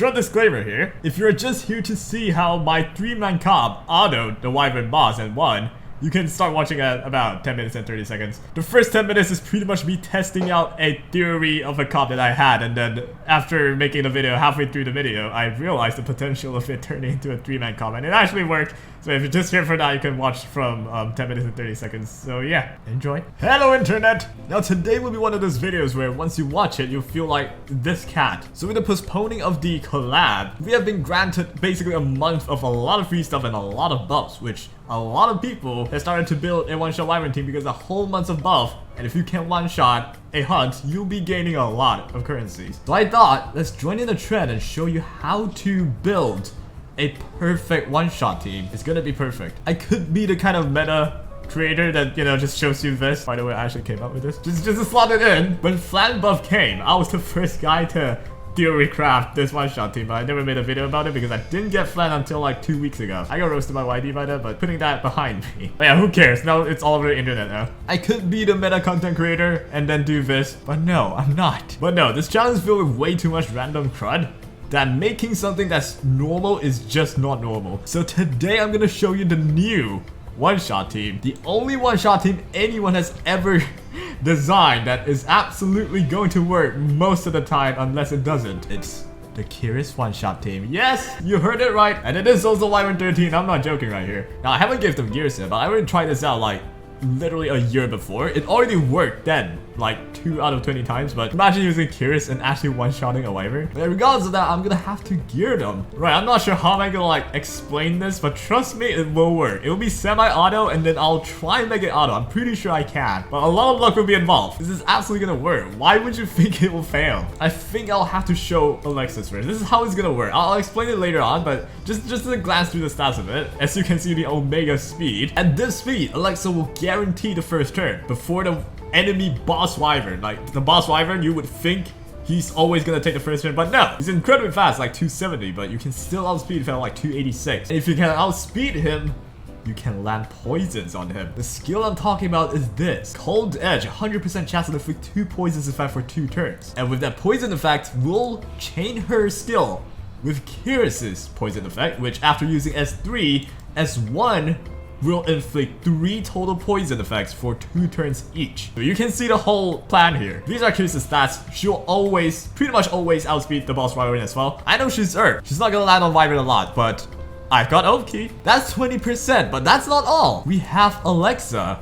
Short disclaimer here. If you're just here to see how my 3-man comp autoed the wyvern boss and won, you can start watching at about 10 minutes and 30 seconds. The first 10 minutes is pretty much me testing out a theory of a comp that I had, and then after making the video, halfway through the video, I realized the potential of it turning into a 3-man comp, and it actually worked. So if you're just here for that, you can watch from 10 minutes and 30 seconds. So yeah, enjoy. Hello internet! Now today will be one of those videos where once you watch it, you'll feel like this cat. So with the postponing of the collab, we have been granted basically a month of a lot of free stuff and a lot of buffs, which a lot of people have started to build a one-shot wyvern team because a whole month of buff, and if you can one-shot a hunt, you'll be gaining a lot of currencies. So I thought, let's join in the trend and show you how to build a perfect one-shot team. It's gonna be perfect. I could be the kind of meta creator that, you know, just shows you this. By the way, I actually came up with this. Just to slot it in. When Flan Buff came, I was the first guy to theory craft this one-shot team, but I never made a video about it because I didn't get Flan until like 2 weeks ago. I got roasted by YD by that, but putting that behind me. But yeah, who cares? Now it's all over the internet now. I could be the meta content creator and then do this, but no, I'm not. But no, this challenge is filled with way too much random crud that making something that's normal is just not normal. So today I'm gonna show you the new one-shot team. The only one-shot team anyone has ever designed that is absolutely going to work most of the time unless it doesn't. It's the Curious one-shot team. Yes, you heard it right. And it is also Wyvern 13. I'm not joking right here. Now I haven't given them gears yet, but I already tried this out like literally a year before. It already worked then, like 2 out of 20 times, but imagine using Curious and actually one-shotting a wyvern. But regardless of that, I'm gonna have to gear them. Right, I'm not sure how I'm gonna like explain this, but trust me, it will work. It will be semi-auto and then I'll try and make it auto. I'm pretty sure I can, but a lot of luck will be involved. This is absolutely gonna work. Why would you think it will fail? I think I'll have to show Alexis first. This is how it's gonna work. I'll explain it later on, but just to glance through the stats of it, as you can see the Omega speed. At this speed, Alexa will guarantee the first turn before the enemy boss wyvern. Like the boss wyvern, you would think he's always gonna take the first turn, but no, he's incredibly fast, like 270, but you can still outspeed him like 286. And if you can outspeed him, you can land poisons on him. The skill I'm talking about is this: Cold Edge, 100% chance to inflict 2 poisons effect for 2 turns. And with that poison effect, we'll chain her skill with Curious's poison effect, which after using S3, S1 will inflict 3 total poison effects for 2 turns each. So you can see the whole plan here. These are Curious's stats. She'll always, pretty much always outspeed the boss wyvern as well. I know she's Earth. She's not gonna land on wyvern a lot, but I've got Oath Key. That's 20%, but that's not all. We have Alexa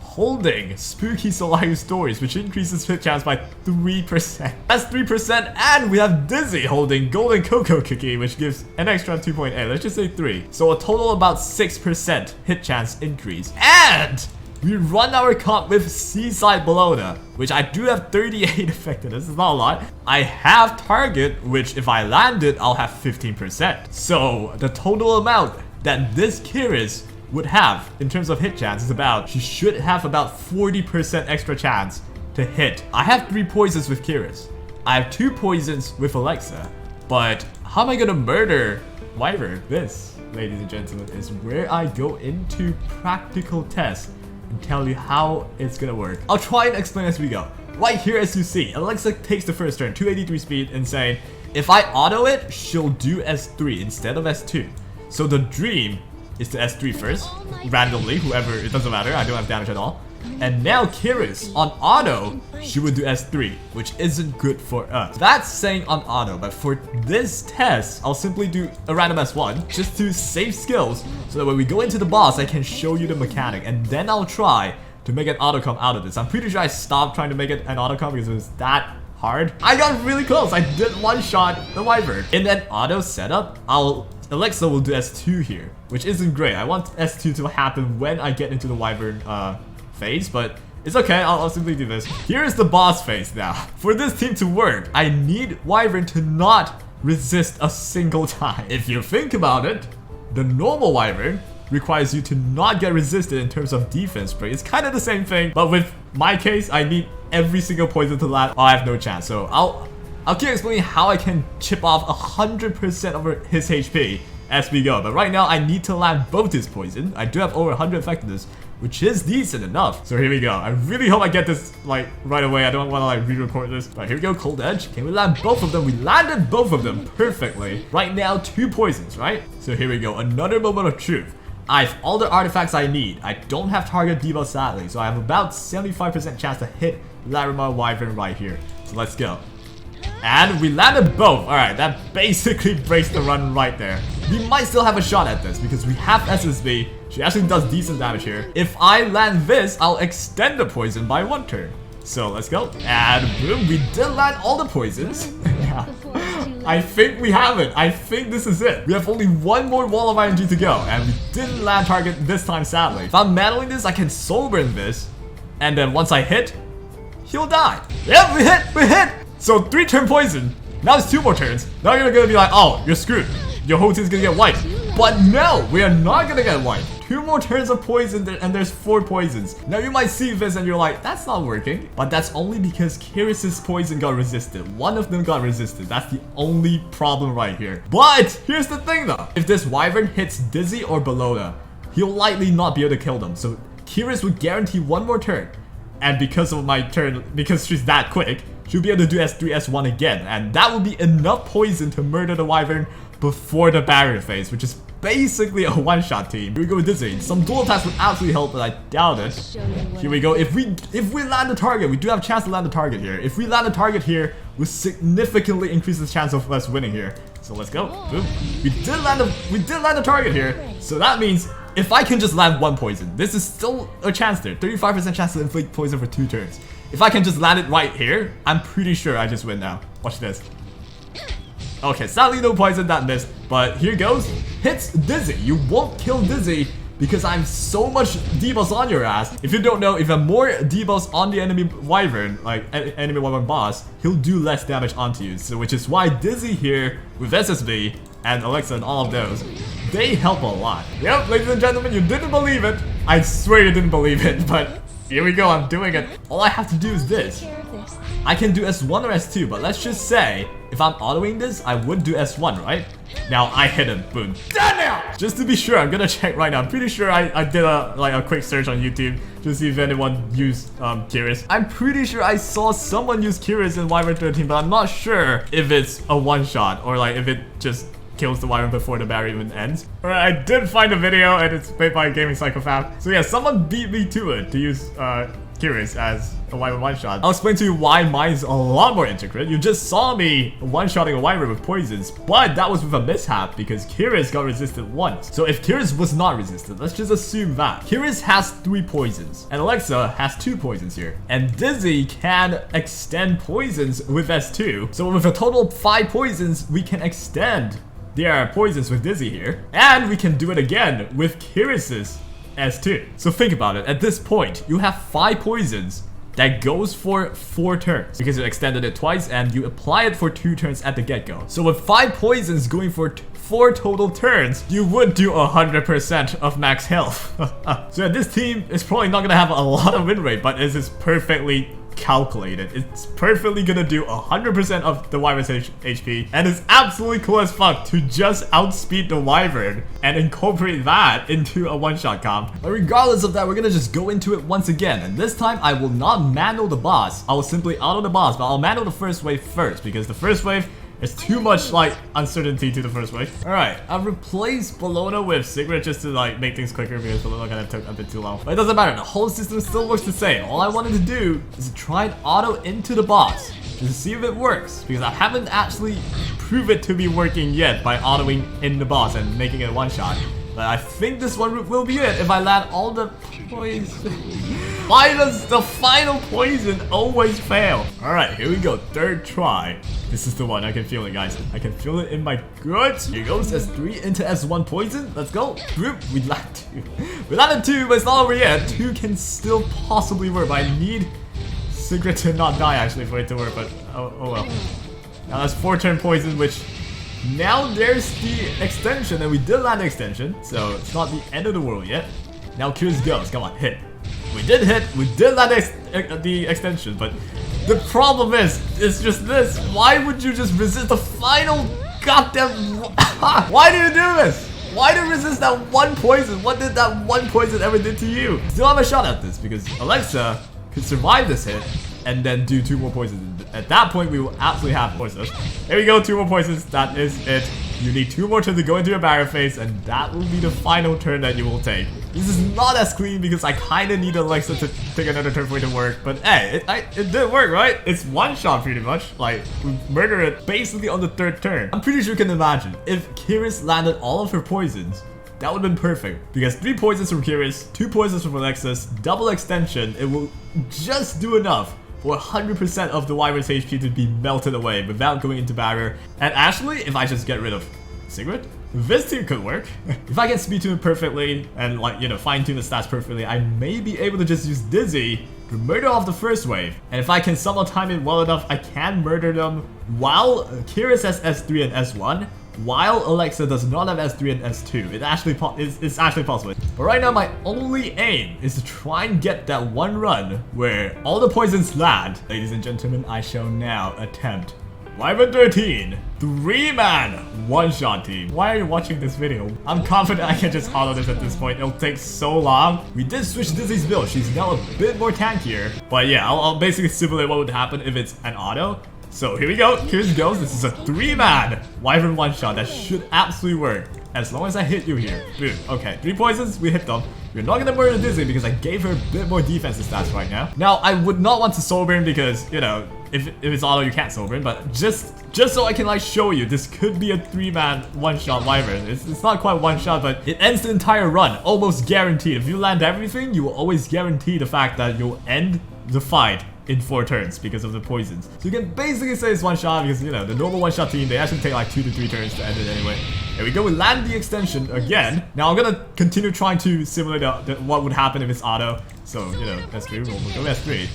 holding Spooky Soliah Stories, which increases hit chance by 3%. That's 3%, and we have Dizzy holding Golden Cocoa Cookie, which gives an extra 2.8. Let's just say 3. So a total about 6% hit chance increase. And we run our comp with Seaside Bologna, which I do have 38 effectiveness. This is not a lot. I have Target, which if I land it, I'll have 15%. So the total amount that this Curious would have in terms of hit chance is about, she should have about 40% extra chance to hit. I have 3 poisons with Curious. I have 2 poisons with Alexa. But how am I gonna murder wyvern? This, ladies and gentlemen, is where I go into practical tests and tell you how it's gonna work. I'll try and explain as we go. Right here, as you see, Alexa takes the first turn, 283 speed, and saying, if I auto it, she'll do S3 instead of S2. So the dream is to S3 first, randomly, whoever, it doesn't matter, I don't have damage at all. And now Curious, on auto, she would do S3, which isn't good for us. That's saying on auto, but for this test, I'll simply do a random S1, just to save skills, so that when we go into the boss, I can show you the mechanic, and then I'll try to make an auto comp out of this. I'm pretty sure I stopped trying to make it an auto comp because it was that hard. I got really close, I did one-shot the wyvern. In that auto setup, Alexa will do S2 here, which isn't great. I want S2 to happen when I get into the wyvern phase, but it's okay, I'll simply do this. Here is the boss phase now. For this team to work, I need wyvern to not resist a single time. If you think about it, the normal wyvern requires you to not get resisted in terms of defense break. It's kind of the same thing, but with my case, I need every single poison to land, or I have no chance. So I'll keep explaining how I can chip off 100% of his HP as we go. But right now, I need to land both his poison. I do have over 100 effectiveness, which is decent enough. So here we go. I really hope I get this like right away. I don't want to like re-record this. But here we go, cold edge. Can we land both of them? We landed both of them perfectly. Right now, 2 poisons, right? So here we go, another moment of truth. I have all the artifacts I need. I don't have target debuff sadly, so I have about 75% chance to hit Larimar Wyvern right here. So let's go. And we landed both. Alright, that basically breaks the run right there. We might still have a shot at this because we have SSB. She actually does decent damage here. If I land this, I'll extend the poison by 1 turn. So let's go. And boom, we did land all the poisons. I think we have it. I think this is it. We have only 1 more wall of ING to go. And we didn't land target this time, sadly. If I'm manaling this, I can soul burn this. And then once I hit, he'll die. Yep, we hit! We hit! So 3 turn poison. Now it's 2 more turns. Now you're gonna be like, oh, you're screwed. Your whole team's gonna get wiped. But no, we are not gonna get wiped. 2 more turns of poison and there's 4 poisons. Now you might see this and you're like, that's not working. But that's only because Kiris's poison got resisted. One of them got resisted. That's the only problem right here. But here's the thing though. If this wyvern hits Dizzy or Bellona, he'll likely not be able to kill them. So Kiris would guarantee 1 more turn. And because of my turn, because she's that quick, she'll be able to do S3, S1 again. And that will be enough poison to murder the wyvern before the barrier phase, which is basically a one-shot team. Here we go with Dizzy. Some dual attacks would absolutely help, but I doubt it. Here we go. If we land the target, we do have a chance to land the target here. If we land the target here, we significantly increase the chance of us winning here. So let's go. Boom. We did land the target here. So that means if I can just land 1 poison, this is still a chance there. 35% chance to inflict poison for 2 turns. If I can just land it right here, I'm pretty sure I just win now. Watch this. Okay, sadly no poison, that missed. But here goes. Hits Dizzy. You won't kill Dizzy because I'm so much debuffs on your ass. If you don't know, if I have more debuffs on the enemy wyvern, like enemy wyvern boss, he'll do less damage onto you. So which is why Dizzy here with SSB and Alexa and all of those, they help a lot. Yep, ladies and gentlemen, you didn't believe it. I swear you didn't believe it, but here we go, I'm doing it. All I have to do is this. I can do S1 or S2, but let's just say, if I'm autoing this, I would do S1, right? Now, I hit him. Boom. Dead now! Just to be sure, I'm gonna check right now. I'm pretty sure I did a quick search on YouTube to see if anyone used Kiris. I'm pretty sure I saw someone use Kiris in Wyvern 13, but I'm not sure if it's a one-shot or like if it just kills the wyvern before the barrier even ends. Alright, I did find a video and it's made by Gaming Psychopath. So yeah, someone beat me to it to use Kiris as a wyvern one-shot. I'll explain to you why mine's a lot more intricate. You just saw me one-shotting a wyvern with poisons, but that was with a mishap because Kiris got resisted once. So if Kiris was not resisted, let's just assume that. Kiris has 3 poisons and Alexa has 2 poisons here. And Dizzy can extend poisons with S2. So with a total of 5 poisons, we can extend their poisons with Dizzy here. And we can do it again with Kiris's S2. So think about it. At this point, you have 5 poisons that goes for 4 turns because you extended it twice and you apply it for 2 turns at the get-go. So with 5 poisons going for 4 total turns, you would do 100% of max health. So yeah, this team is probably not gonna have a lot of win rate, but this is perfectly calculated. It's perfectly gonna do 100% of the wyvern's HP, and it's absolutely cool as fuck to just outspeed the wyvern and incorporate that into a one-shot comp. But regardless of that, we're gonna just go into it once again, and this time I will not manual the boss. I will simply auto the boss, but I'll manual the first wave first because the first wave there's too much like uncertainty to the first wave. Alright, I've replaced Bellona with Sigrid just to like make things quicker because Bellona kind of took a bit too long. But it doesn't matter, the whole system still works the same. All I wanted to do is to try and auto into the boss just to see if it works, because I haven't actually proved it to be working yet by autoing in the boss and making it one shot. But I think this one will be it if I land all the poison. Why does the final poison always fail? Alright, here we go. 3rd try. This is the one. I can feel it, guys. I can feel it in my guts. Here goes S3 into S1 poison. Let's go. We landed 2. We landed 2, but it's not over yet. 2 can still possibly work, but I need Sigrid to not die actually for it to work, but oh well. Now that's 4 turn poison, which now there's the extension, and we did land the extension, so it's not the end of the world yet. Now Kiris goes. Come on, hit. We did hit. We did land the extension, but the problem is, it's just this. Why would you just resist the final goddamn... Why do you do this? Why to resist that one poison? What did that one poison ever did to you? Still have a shot at this because Alexa could survive this hit and then do 2 more poisons. At that point, we will absolutely have poisons. There we go, 2 more poisons. That is it. You need 2 more turns to go into your barrier phase, and that will be the final turn that you will take. This is not as clean because I kind of need Alexa to take another turn for it to work. But hey, it did work, right? It's one shot pretty much. Like, we murder it basically on the 3rd turn. I'm pretty sure you can imagine if Kiris landed all of her poisons, that would have been perfect. Because 3 poisons from Kiris, 2 poisons from Alexa's, double extension, it will just do enough for 100% of the wyvern's HP to be melted away without going into barrier. And actually, if I just get rid of Sigrid, this team could work. If I can speed tune it perfectly and, like, you know, fine tune the stats perfectly, I may be able to just use Dizzy to murder off the first wave. And if I can somehow time it well enough, I can murder them while Kiris has S3 and S1, while Alexa does not have S3 and S2. It's actually possible. But right now, my only aim is to try and get that one run where all the poisons land. Ladies and gentlemen, I shall now attempt Wyvern 13, 3-man, one-shot team. Why are you watching this video? I'm confident I can just auto this at this point. It'll take so long. We did switch Dizzy's build. She's now a bit more tankier. But yeah, I'll basically simulate what would happen if it's an auto. So here we go. Here goes. This is a 3-man Wyvern one-shot. That should absolutely work. As long as I hit you here. Boom. Okay, 3 poisons. We hit them. We're not gonna murder Dizzy because I gave her a bit more defensive stats right now. Now, I would not want to soul burn because, you know, if it's auto, you can't soul burn. But just so I can, like, show you, this could be a 3-man one-shot Wyvern. It's not quite one-shot, but it ends the entire run. Almost guaranteed. If you land everything, you will always guarantee the fact that you'll end the fight in 4 turns because of the poisons. So you can basically say it's one shot because, you know, the normal one shot team, they actually take like 2 to 3 turns to end it anyway. Here we go, we land the extension again. Now I'm gonna continue trying to simulate what would happen if it's auto. So, you know, S3, we'll go S3.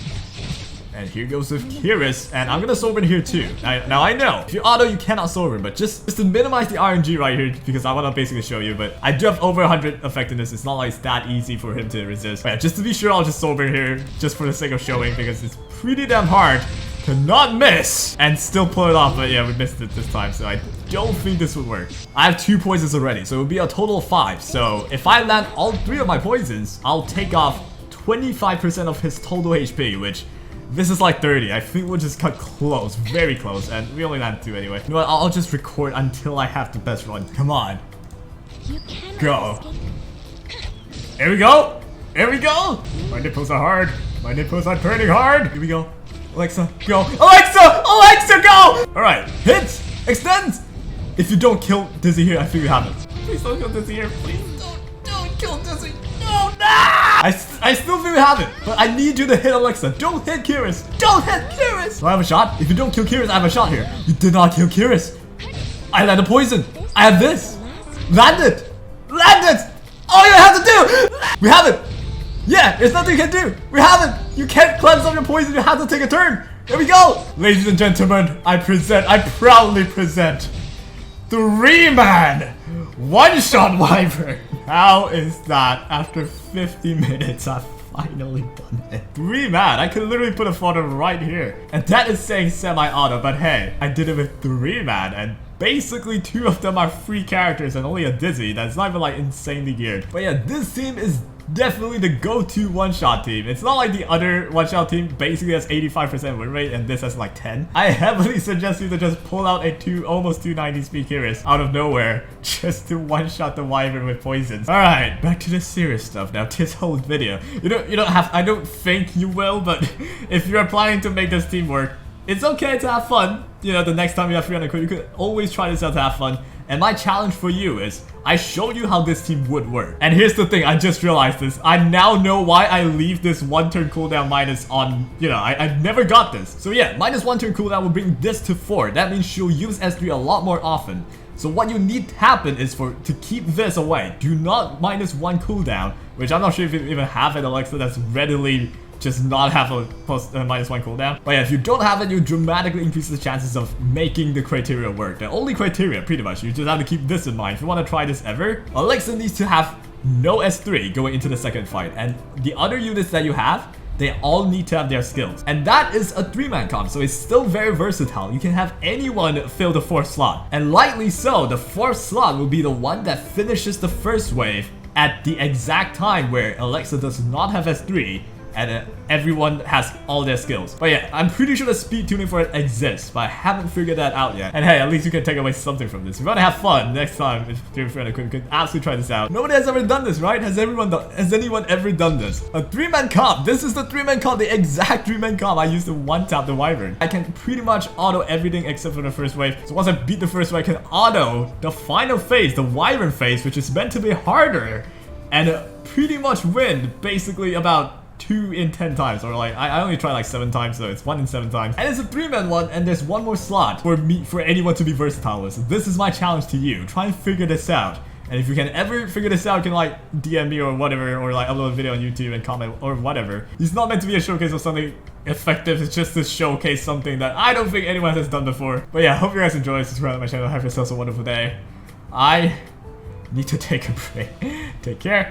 And here goes with Kiris, and I'm gonna soul burn here too. Now I know, if you auto, you cannot soul burn, but just to minimize the RNG right here, because I wanna basically show you, but I do have over 100 effectiveness. It's not like it's that easy for him to resist. But yeah, just to be sure, I'll just soul burn here, just for the sake of showing, because it's pretty damn hard to not miss and still pull it off. But yeah, we missed it this time, so I don't think this would work. I have 2 poisons already, so it would be a total of 5. So if I land all 3 of my poisons, I'll take off 25% of his total HP, which this is like 30. I think we'll just cut close, very close, and we only land 2 anyway. You know what? I'll just record until I have the best run. Come on. Go. Here we go. Here we go. My nipples are hard. My nipples are turning hard. Here we go. Alexa, go. Alexa! Alexa, go! Alright, hit! Extend! If you don't kill Dizzy here, I think you have it. Please don't kill Dizzy here. Please don't kill Dizzy. No, nah! I still think we have it, but I need you to hit Alexa. Don't hit Kiris. Don't hit Kiris. Do I have a shot? If you don't kill Kiris, I have a shot here. You did not kill Kiris. I land a poison. I have this. Land it. Land it. All you have to do. We have it. Yeah, there's nothing you can do. We have it. You can't cleanse up your poison. You have to take a turn. Here we go. Ladies and gentlemen, I proudly present 3-man one-shot Wyvern. How is that? After 50 minutes, I've finally done it. 3-man, I could literally put a photo right here. And that is saying semi-auto, but hey, I did it with 3-man, and basically 2 of them are free characters and only a Dizzy. That's not even like insanely geared. But yeah, this team is definitely the go-to one-shot team. It's not like the other one-shot team basically has 85% win rate and this has like 10. I heavily suggest you to just pull out a almost 290 speed Kiris out of nowhere just to one-shot the Wyvern with poisons. Alright, back to the serious stuff now. This whole video. You don't have, I don't think you will, but if you're planning to make this team work, it's okay to have fun. You know, the next time you have 300 quid, you could always try this out to have fun. And my challenge for you is, I showed you how this team would work. And here's the thing, I just realized this. I now know why I leave this 1 turn cooldown minus on, you know, I never got this. So yeah, minus 1 turn cooldown will bring this to 4. That means she'll use S3 a lot more often. So what you need to happen is to keep this away. Do not minus 1 cooldown, which I'm not sure if you even have an Alexa that's readily just not have a minus 1 cooldown. But yeah, if you don't have it, you dramatically increase the chances of making the criteria work. The only criteria, pretty much, you just have to keep this in mind. If you want to try this ever, Alexa needs to have no S3 going into the second fight. And the other units that you have they all need to have their skills. And that is a 3-man comp, so it's still very versatile. You can have anyone fill the 4th slot. And likely so, the 4th slot will be the one that finishes the first wave at the exact time where Alexa does not have S3 and everyone has all their skills. But yeah, I'm pretty sure the speed tuning for it exists, but I haven't figured that out yet. And hey, at least you can take away something from this. If you want to have fun next time, if you're a friend, you can absolutely try this out. Nobody has ever done this, right? Has anyone ever done this? A 3-man comp. This is the 3-man comp, the exact 3-man comp I used to one-tap the wyvern. I can pretty much auto everything except for the first wave. So once I beat the first wave, I can auto the final phase, the wyvern phase, which is meant to be harder, and pretty much win basically about 2 in 10 times, or like I only tried like 7 times, so it's 1 in 7 times. And it's a 3-man one, and there's one more slot for anyone to be versatile with. So this is my challenge to you. Try and figure this out. And if you can ever figure this out, you can like DM me or whatever, or like upload a video on YouTube and comment or whatever. It's not meant to be a showcase of something effective, it's just to showcase something that I don't think anyone has done before. But yeah, hope you guys enjoy. Subscribe to my channel. Have yourselves a wonderful day. I need to take a break. Take care.